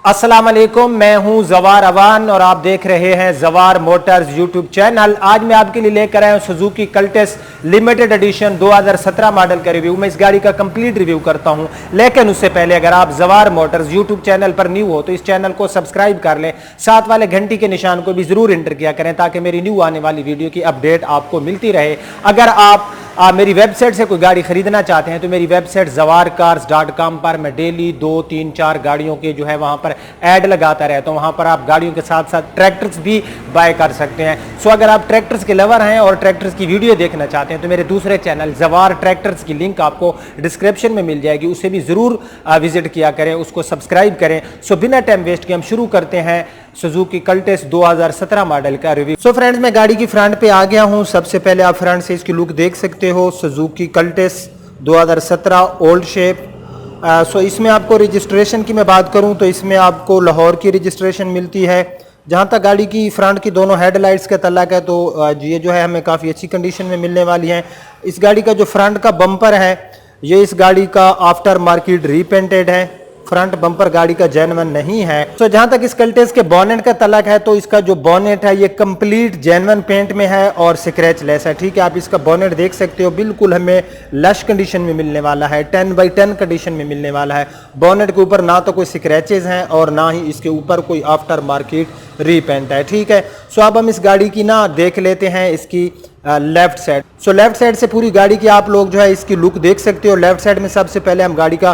अस्सलाम वालेकुम, मैं हूं जवार अवान और आप देख रहे हैं जवार मोटर्स यूट्यूब चैनल। आज मैं आपके लिए लेकर आया हूं सुजुकी कल्टेस लिमिटेड एडिशन 2017 मॉडल का रिव्यू। मैं इस गाड़ी का कंप्लीट रिव्यू करता हूं, लेकिन उससे पहले अगर आप जवार मोटर्स यूट्यूब चैनल पर न्यू हो तो इस चैनल को सब्सक्राइब कर लें, साथ वाले घंटी के निशान को भी जरूर एंटर किया करें ताकि मेरी न्यू आने वाली वीडियो की अपडेट आपको मिलती रहे। अगर आप मेरी वेबसाइट से कोई गाड़ी खरीदना चाहते हैं तो मेरी वेबसाइट zawarcars.com पर मैं डेली 2, 3, 4 गाड़ियों के जो है वहां पर ऐड लगाता रहता हूं। वहां पर आप गाड़ियों के साथ साथ ट्रैक्टर्स भी बाय कर सकते हैं। सो अगर आप ट्रैक्टर्स के लवर हैं और ट्रैक्टर्स की वीडियो देखना चाहते हैं तो मेरे दूसरे चैनल जवार ट्रैक्टर्स की लिंक आपको डिस्क्रिप्शन में मिल जाएगी, उसे भी जरूर विजिट किया करें, उसको सब्सक्राइब करें। सो बिना टाइम वेस्ट के हम शुरू करते हैं सुजुकी कल्टेस 2017 मॉडल का रिव्यू। सो फ्रेंड्स, मैं गाड़ी की फ्रंट पे आ गया हूं। सबसे पहले आप फ्रंट से इसकी लुक देख सकते हो। Suzuki Cultus 2017 old shape. So इसमें आपको रजिस्ट्रेशन की मैं बात करूं तो इसमें आपको लाहौर की रजिस्ट्रेशन मिलती है। जहां तक गाड़ी की फ्रंट की दोनों हेडलाइट्स का तल्लक है तो ये जो है हमें काफ़ी अच्छी कंडीशन में मिलने वाली है। इस गाड़ी का जो फ्रंट का बम्पर है ये इस गाड़ी का आफ्टर मार्केट रीपेंटेड है। फ्रंट बम्पर गाड़ी का जेन्युइन नहीं है। तो जहां तक इस कल्टेस के बोनेट का तलक है तो इसका जो बोनेट है ये कंप्लीट जेन्युइन पेंट में है और स्क्रैच लेस है। ठीक है, आप इसका बोनेट देख सकते हो, बिल्कुल हमें लश कंडीशन में मिलने वाला है, 10x10 कंडीशन में मिलने वाला है। बोनेट के ऊपर ना तो कोई स्क्रैचेस हैं और ना ही इसके ऊपर कोई आफ्टर मार्केट रीपेंट है। ठीक है, सो अब हम इस गाड़ी की ना देख लेते हैं इसकी left side. So left side से पूरी गाड़ी की आप लोग जो है इसकी लुक देख सकते हो। लेफ्ट साइड में सबसे पहले हम गाड़ी का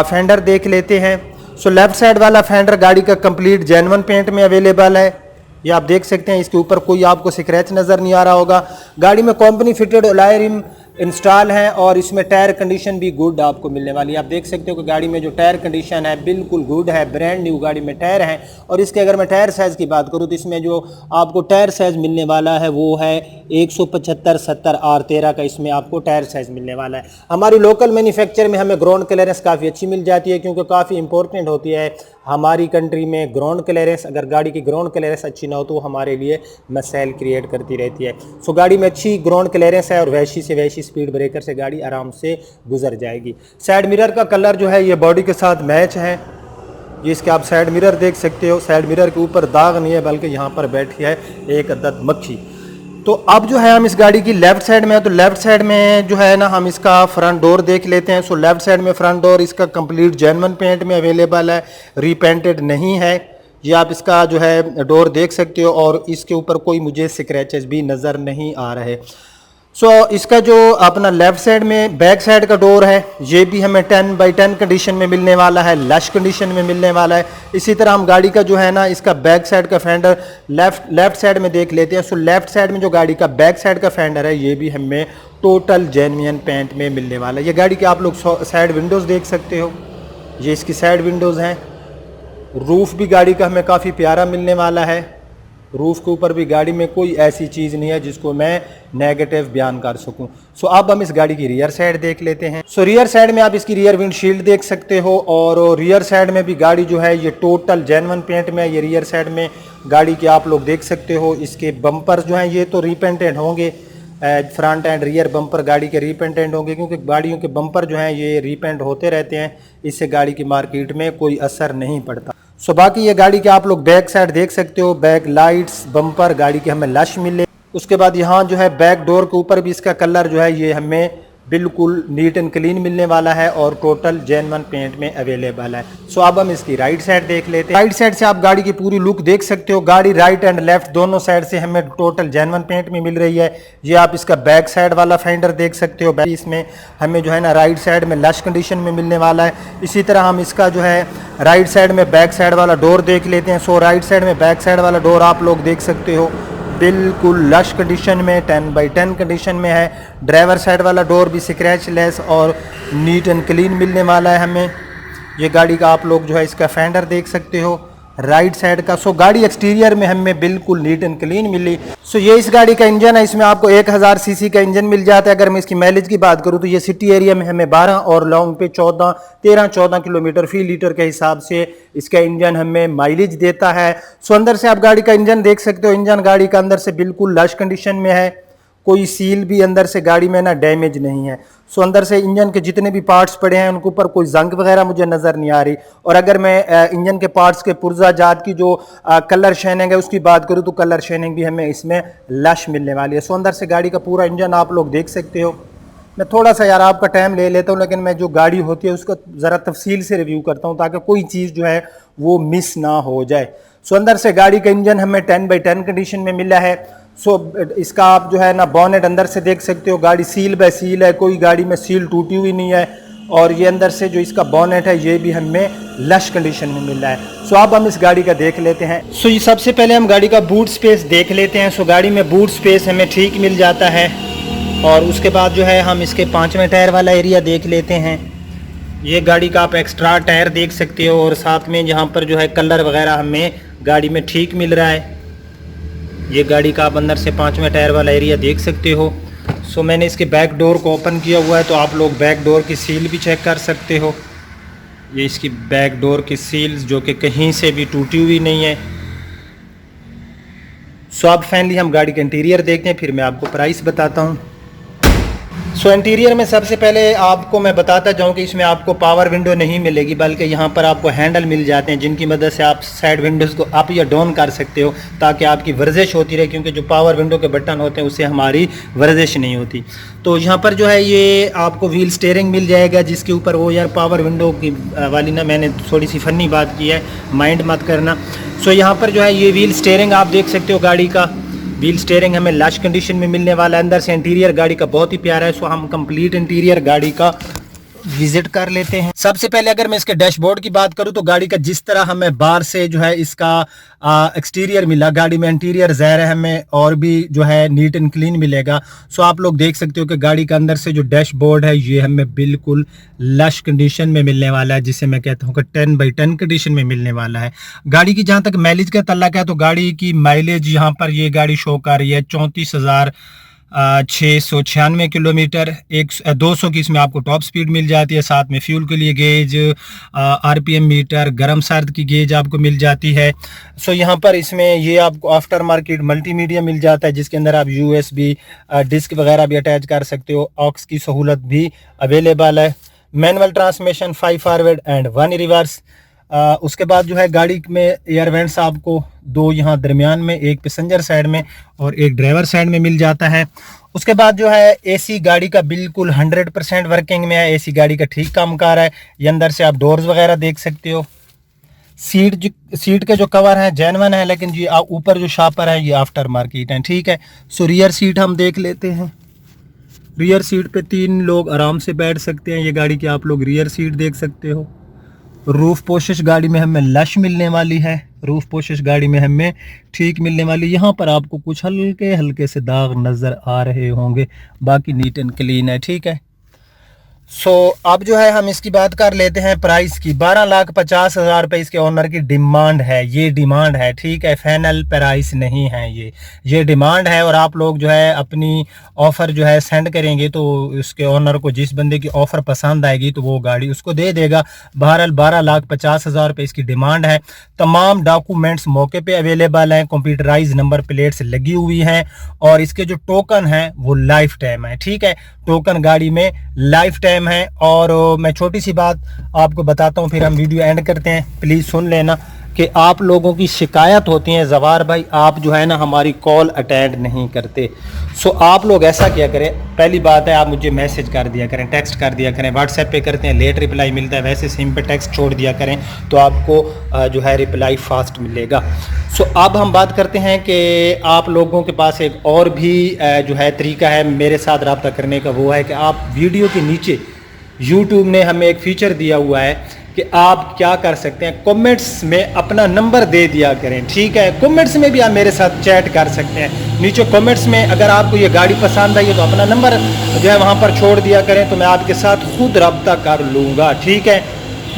फेंडर देख लेते हैं। सो लेफ्ट साइड वाला फेंडर गाड़ी का कंप्लीट जेन्युइन पेंट में अवेलेबल है। ये आप देख सकते हैं, इसके ऊपर कोई आपको स्क्रैच नजर नहीं आ रहा होगा। गाड़ी में company fitted alloy rim install है और इसमें टायर कंडीशन भी गुड आपको मिलने वाली है। आप देख सकते हो कि गाड़ी में जो टायर कंडीशन है बिल्कुल गुड है, ब्रांड न्यू गाड़ी में टायर हैं। और इसके अगर मैं टायर साइज़ की बात करूँ तो इसमें जो आपको टायर साइज़ मिलने वाला है वो है 175/70 R13 का इसमें आपको टायर साइज़ मिलने वाला है। हमारी लोकल मैन्युफैक्चर में हमें ग्राउंड क्लियरेंस काफ़ी अच्छी मिल जाती है क्योंकि काफ़ी इंपॉर्टेंट होती है हमारी कंट्री में ग्राउंड क्लियरेंस। अगर गाड़ी की ग्राउंड क्लियरेंस अच्छी ना हो तो वो हमारे लिए मसाइल क्रिएट करती रहती है। सो गाड़ी में अच्छी ग्राउंड क्लियरेंस है और वैसी से वैसी स्पीड ब्रेकर से गाड़ी आराम से गुजर जाएगी। साइड मिरर का कलर जो है ये बॉडी के साथ मैच है। ये इसके आप साइड मिरर देख सकते हो। साइड मिरर के ऊपर दाग नहीं है बल्कि यहाँ पर बैठी है एक अदद मक्खी। तो अब जो है हम इस गाड़ी की लेफ्ट साइड में है तो लेफ्ट साइड में जो है ना हम इसका फ्रंट डोर देख लेते हैं। सो लेफ्ट साइड में फ्रंट डोर इसका कंप्लीट जेन्युइन पेंट में अवेलेबल है, रीपेंटेड नहीं है। ये आप इसका जो है डोर देख सकते हो और इसके ऊपर कोई मुझे स्क्रैचेस भी नज़र नहीं आ रहे। सो इसका जो अपना लेफ्ट साइड में बैक साइड का डोर है ये भी हमें 10x10 कंडीशन में मिलने वाला है, लश कंडीशन में मिलने वाला है। इसी तरह हम गाड़ी का जो है ना इसका बैक साइड का फेंडर लेफ्ट साइड में देख लेते हैं। सो लेफ्ट साइड में जो गाड़ी का बैक साइड का फेंडर है ये भी हमें टोटल जेन्युइन पेंट में मिलने वाला है। ये गाड़ी के आप लोग साइड विंडोज़ देख सकते हो, ये इसकी साइड विंडोज़ हैं। रूफ़ भी गाड़ी का हमें काफ़ी प्यारा मिलने वाला है। रूफ के ऊपर भी गाड़ी में कोई ऐसी चीज़ नहीं है जिसको मैं नेगेटिव बयान कर सकूं। सो अब हम इस गाड़ी की रियर साइड देख लेते हैं। सो रियर साइड में आप इसकी रियर विंडशील्ड देख सकते हो और रियर साइड में भी गाड़ी जो है ये टोटल जेन्युइन पेंट में है। ये रियर साइड में गाड़ी की आप लोग देख सकते हो। इसके बम्पर जो हैं ये तो रीपेंटेड होंगे, फ्रंट एंड रियर बम्पर गाड़ी के रीपेंटेड होंगे क्योंकि गाड़ियों के बम्पर जो हैं ये रीपेंट होते रहते हैं, इससे गाड़ी की मार्केट में कोई असर नहीं पड़ता। सो बाकी ये गाड़ी के आप लोग बैक साइड देख सकते हो, बैक लाइट्स बम्पर गाड़ी के हमें लश मिले। उसके बाद यहाँ जो है बैक डोर के ऊपर भी इसका कलर जो है ये हमें बिल्कुल नीट एंड क्लीन मिलने वाला है और टोटल जेन्युइन पेंट में अवेलेबल है। सो अब हम इसकी राइट साइड देख लेते हैं। राइट साइड से आप गाड़ी की पूरी लुक देख सकते हो। गाड़ी राइट एंड लेफ्ट दोनों साइड से हमें टोटल जेन्युइन पेंट में मिल रही है। ये आप इसका बैक साइड वाला फेंडर देख सकते हो, इसमें हमें जो है ना राइट साइड में लश कंडीशन में मिलने वाला है। इसी तरह हम इसका जो है राइट साइड में बैक साइड वाला डोर देख लेते हैं। सो राइट साइड में बैक साइड वाला डोर आप लोग देख सकते हो बिल्कुल लश कंडीशन में 10x10 कंडीशन में है। ड्राइवर साइड वाला डोर भी स्क्रैच लेस और नीट एंड क्लीन मिलने वाला है हमें। ये गाड़ी का आप लोग जो है इसका फेंडर देख सकते हो राइट साइड का। सो गाड़ी एक्सटीरियर में हमें बिल्कुल नीट एंड क्लीन मिली। सो ये इस गाड़ी का इंजन है, इसमें आपको 1000 सीसी का इंजन मिल जाता है। अगर मैं इसकी माइलेज की बात करूं तो ये सिटी एरिया में हमें 12 और लॉन्ग पे 13-14 किलोमीटर फी लीटर के हिसाब से इसका इंजन हमें माइलेज देता है। सो अंदर से आप गाड़ी का इंजन देख सकते हो। इंजन गाड़ी का अंदर से बिल्कुल लश कंडीशन में है कोई सील भी अंदर से गाड़ी में ना डैमेज नहीं है। सो अंदर से इंजन के जितने भी पार्ट्स पड़े हैं उनके ऊपर कोई जंग वगैरह मुझे नज़र नहीं आ रही। और अगर मैं इंजन के पार्ट्स के पुर्जा जात की जो कलर शाइनिंग है उसकी बात करूँ तो कलर शाइनिंग भी हमें इसमें लश मिलने वाली है। सो अंदर से गाड़ी का पूरा इंजन आप लोग देख सकते हो। मैं थोड़ा सा यार आपका टाइम ले लेता हूँ, लेकिन मैं जो गाड़ी होती है उसका ज़रा तफसील से रिव्यू करता हूँ ताकि कोई चीज़ जो है वो मिस ना हो जाए। सो अंदर से गाड़ी का इंजन हमें 10/10 कंडीशन में मिला है। सो इसका आप जो है ना बॉनेट अंदर से देख सकते हो, गाड़ी सील बाय सील है, कोई गाड़ी में सील टूटी हुई नहीं है। और ये अंदर से जो इसका बॉनेट है ये भी हमें लश कंडीशन में मिल रहा है। सो अब हम इस गाड़ी का देख लेते हैं। सो ये सबसे पहले हम गाड़ी का बूट स्पेस देख लेते हैं। सो गाड़ी में बूट स्पेस हमें ठीक मिल जाता है। और उसके बाद जो है हम इसके 5वें टायर वाला एरिया देख लेते हैं। ये गाड़ी का आप एक्स्ट्रा टायर देख सकते हो और साथ में यहाँ पर जो है कलर वगैरह हमें गाड़ी में ठीक मिल रहा है। ये गाड़ी का आप अंदर से 5वें टायर वाला एरिया देख सकते हो। सो मैंने इसके बैक डोर को ओपन किया हुआ है, तो आप लोग बैक डोर की सील भी चेक कर सकते हो। ये इसकी बैक डोर की सील्स जो कि कहीं से भी टूटी हुई नहीं है। सो अब फाइनली हम गाड़ी का इंटीरियर देखते हैं, फिर मैं आपको प्राइस बताता हूँ। सो इंटीरियर में सबसे पहले आपको मैं बताता जाऊं कि इसमें आपको पावर विंडो नहीं मिलेगी, बल्कि यहाँ पर आपको हैंडल मिल जाते हैं जिनकी मदद से आप साइड विंडोज़ को अप या डाउन कर सकते हो ताकि आपकी वर्जिश होती रहे, क्योंकि जो पावर विंडो के बटन होते हैं उससे हमारी वर्जिश नहीं होती। तो यहाँ पर जो है ये आपको व्हील स्टीयरिंग मिल जाएगा जिसके ऊपर वो यार पावर विंडो की वाली ना मैंने थोड़ी सी फ़नी बात की है, माइंड मत करना। सो यहाँ पर जो है ये व्हील स्टीयरिंग आप देख सकते हो, गाड़ी का व्हील स्टीयरिंग हमें लश कंडीशन में मिलने वाला है। अंदर से इंटीरियर गाड़ी का बहुत ही प्यारा है। सो हम कंप्लीट इंटीरियर गाड़ी का विजिट कर लेते हैं। सबसे पहले अगर मैं इसके डैशबोर्ड की बात करूं तो गाड़ी का जिस तरह हमें बाहर से जो है इसका एक्सटीरियर मिला, गाड़ी में इंटीरियर ज़ाहिर है हमें और भी जो है नीट एंड क्लीन मिलेगा। सो आप लोग देख सकते हो कि गाड़ी का अंदर से जो डैशबोर्ड है ये हमें बिल्कुल लश कंडीशन में मिलने वाला है, जिसे मैं कहता हूँ कि 10/10 कंडीशन में मिलने वाला है। गाड़ी की जहाँ तक माइलेज का तल्लक है तो गाड़ी की माइलेज यहाँ पर ये गाड़ी शो कर रही है 34,696 किलोमीटर। 200 की इसमें आपको टॉप स्पीड मिल जाती है। साथ में फ्यूल के लिए गेज, आरपीएम मीटर, गर्म सर्द की गेज आपको मिल जाती है। सो यहाँ पर इसमें ये आपको आफ्टर मार्केट मल्टीमीडिया मिल जाता है जिसके अंदर आप यूएसबी डिस्क वगैरह भी अटैच कर सकते हो। ऑक्स की सहूलत भी अवेलेबल है। Manual transmission, 5 forward and 1 reverse. उसके बाद जो है गाड़ी में एयर वेंट्स आपको 2 यहाँ दरमियान में, एक पैसेंजर साइड में और एक ड्राइवर साइड में मिल जाता है। उसके बाद जो है एसी गाड़ी का बिल्कुल 100% वर्किंग में है। एसी गाड़ी का ठीक काम कर रहा है। ये अंदर से आप डोर्स वगैरह देख सकते हो। सीट के जो कवर हैं जेन्युइन है, लेकिन ये ऊपर जो शापर है ये आफ्टर मार्केट है, ठीक है। सो रियर सीट हम देख लेते हैं। रियर सीट पे 3 लोग आराम से बैठ सकते हैं। ये गाड़ी की आप लोग रियर सीट देख सकते हो। रूफ पोशिश गाड़ी में हमें लश मिलने वाली है। रूफ पोशिश गाड़ी में हमें ठीक मिलने वाली। यहाँ पर आपको कुछ हल्के हल्के से दाग नज़र आ रहे होंगे, बाकी नीट एंड क्लीन है, ठीक है। सो अब जो है हम इसकी बात कर लेते हैं प्राइस की। 12,50,000 रुपये इसके ऑनर की डिमांड है। ये डिमांड है, ठीक है, फाइनल प्राइस नहीं है ये डिमांड है। और आप लोग जो है अपनी ऑफ़र जो है सेंड करेंगे तो उसके ऑनर को जिस बंदे की ऑफ़र पसंद आएगी तो वो गाड़ी उसको दे देगा। बहरहाल 12,50,000 रुपये इसकी डिमांड है। तमाम डॉक्यूमेंट्स मौके पे अवेलेबल हैं, कंप्यूटराइज नंबर प्लेट्स लगी हुई हैं और इसके जो टोकन हैं वो लाइफ टाइम है, ठीक है। टोकन गाड़ी में लाइफ टाइम है। और मैं छोटी सी बात आपको बताता हूँ, फिर हम वीडियो एंड करते हैं। प्लीज़ सुन लेना कि आप लोगों की शिकायत होती है जवार भाई, आप जो है ना हमारी कॉल अटेंड नहीं करते। सो आप लोग ऐसा क्या करें, पहली बात है आप मुझे मैसेज कर दिया करें, टेक्स्ट कर दिया करें। व्हाट्सएप पे करते हैं लेट रिप्लाई मिलता है, वैसे सिम पे टेक्स्ट छोड़ दिया करें तो आपको जो है रिप्लाई फास्ट मिलेगा। सो अब हम बात करते हैं कि आप लोगों के पास एक और भी जो है तरीका है मेरे साथ रब्ता करने का, वो है कि आप वीडियो के नीचे YouTube ने हमें एक फ़ीचर दिया हुआ है कि आप क्या कर सकते हैं, कमेंट्स में अपना नंबर दे दिया करें, ठीक है। कमेंट्स में भी आप मेरे साथ चैट कर सकते हैं। नीचे कमेंट्स में अगर आपको ये गाड़ी पसंद आई है तो अपना नंबर जो है वहाँ पर छोड़ दिया करें, तो मैं आपके साथ खुद रब्ता कर लूँगा, ठीक है।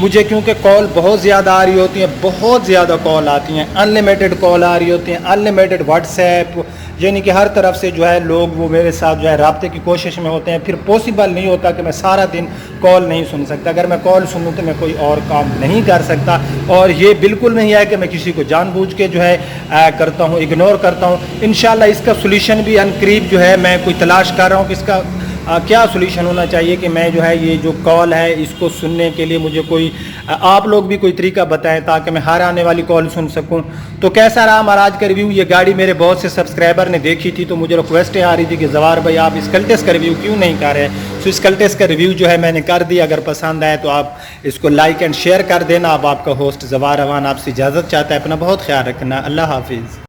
मुझे क्योंकि कॉल बहुत ज़्यादा आ रही होती हैं, बहुत ज़्यादा कॉल आती हैं, अनलिमिटेड कॉल आ रही होती हैं, अनलिमिटेड व्हाट्सएप, यानी कि हर तरफ से जो है लोग वो मेरे साथ जो है रब्ते की कोशिश में होते हैं। फिर पॉसिबल नहीं होता कि मैं सारा दिन कॉल नहीं सुन सकता। अगर मैं कॉल सुनूँ तो मैं कोई और काम नहीं कर सकता। और ये बिल्कुल नहीं है कि मैं किसी को जानबूझ के जो है करता हूँ, इग्नोर करता हूँ। इंशाल्लाह इसका सोल्यूशन भी अनकरीब जो है मैं कोई तलाश कर रहा हूँ कि इसका क्या सोल्यूशन होना चाहिए कि मैं जो है ये जो कॉल है इसको सुनने के लिए मुझे कोई आप लोग भी कोई तरीका बताएं ताकि मैं हर आने वाली कॉल सुन सकूं। तो कैसा रहा हमारा आज का रिव्यू। ये गाड़ी मेरे बहुत से सब्सक्राइबर ने देखी थी तो मुझे रिक्वेस्टें आ रही थी कि जवार भाई आप इस कल्टेस का रिव्यू क्यों नहीं कर रहे। तो इस कल्टेस का रिव्यू जो है मैंने कर दिया। अगर पसंद आए तो आप इसको लाइक एंड शेयर कर देना। अब आपका होस्ट जवार अवान आपसे इजाज़त चाहता है। अपना बहुत ख्याल रखना। अल्लाह हाफिज़।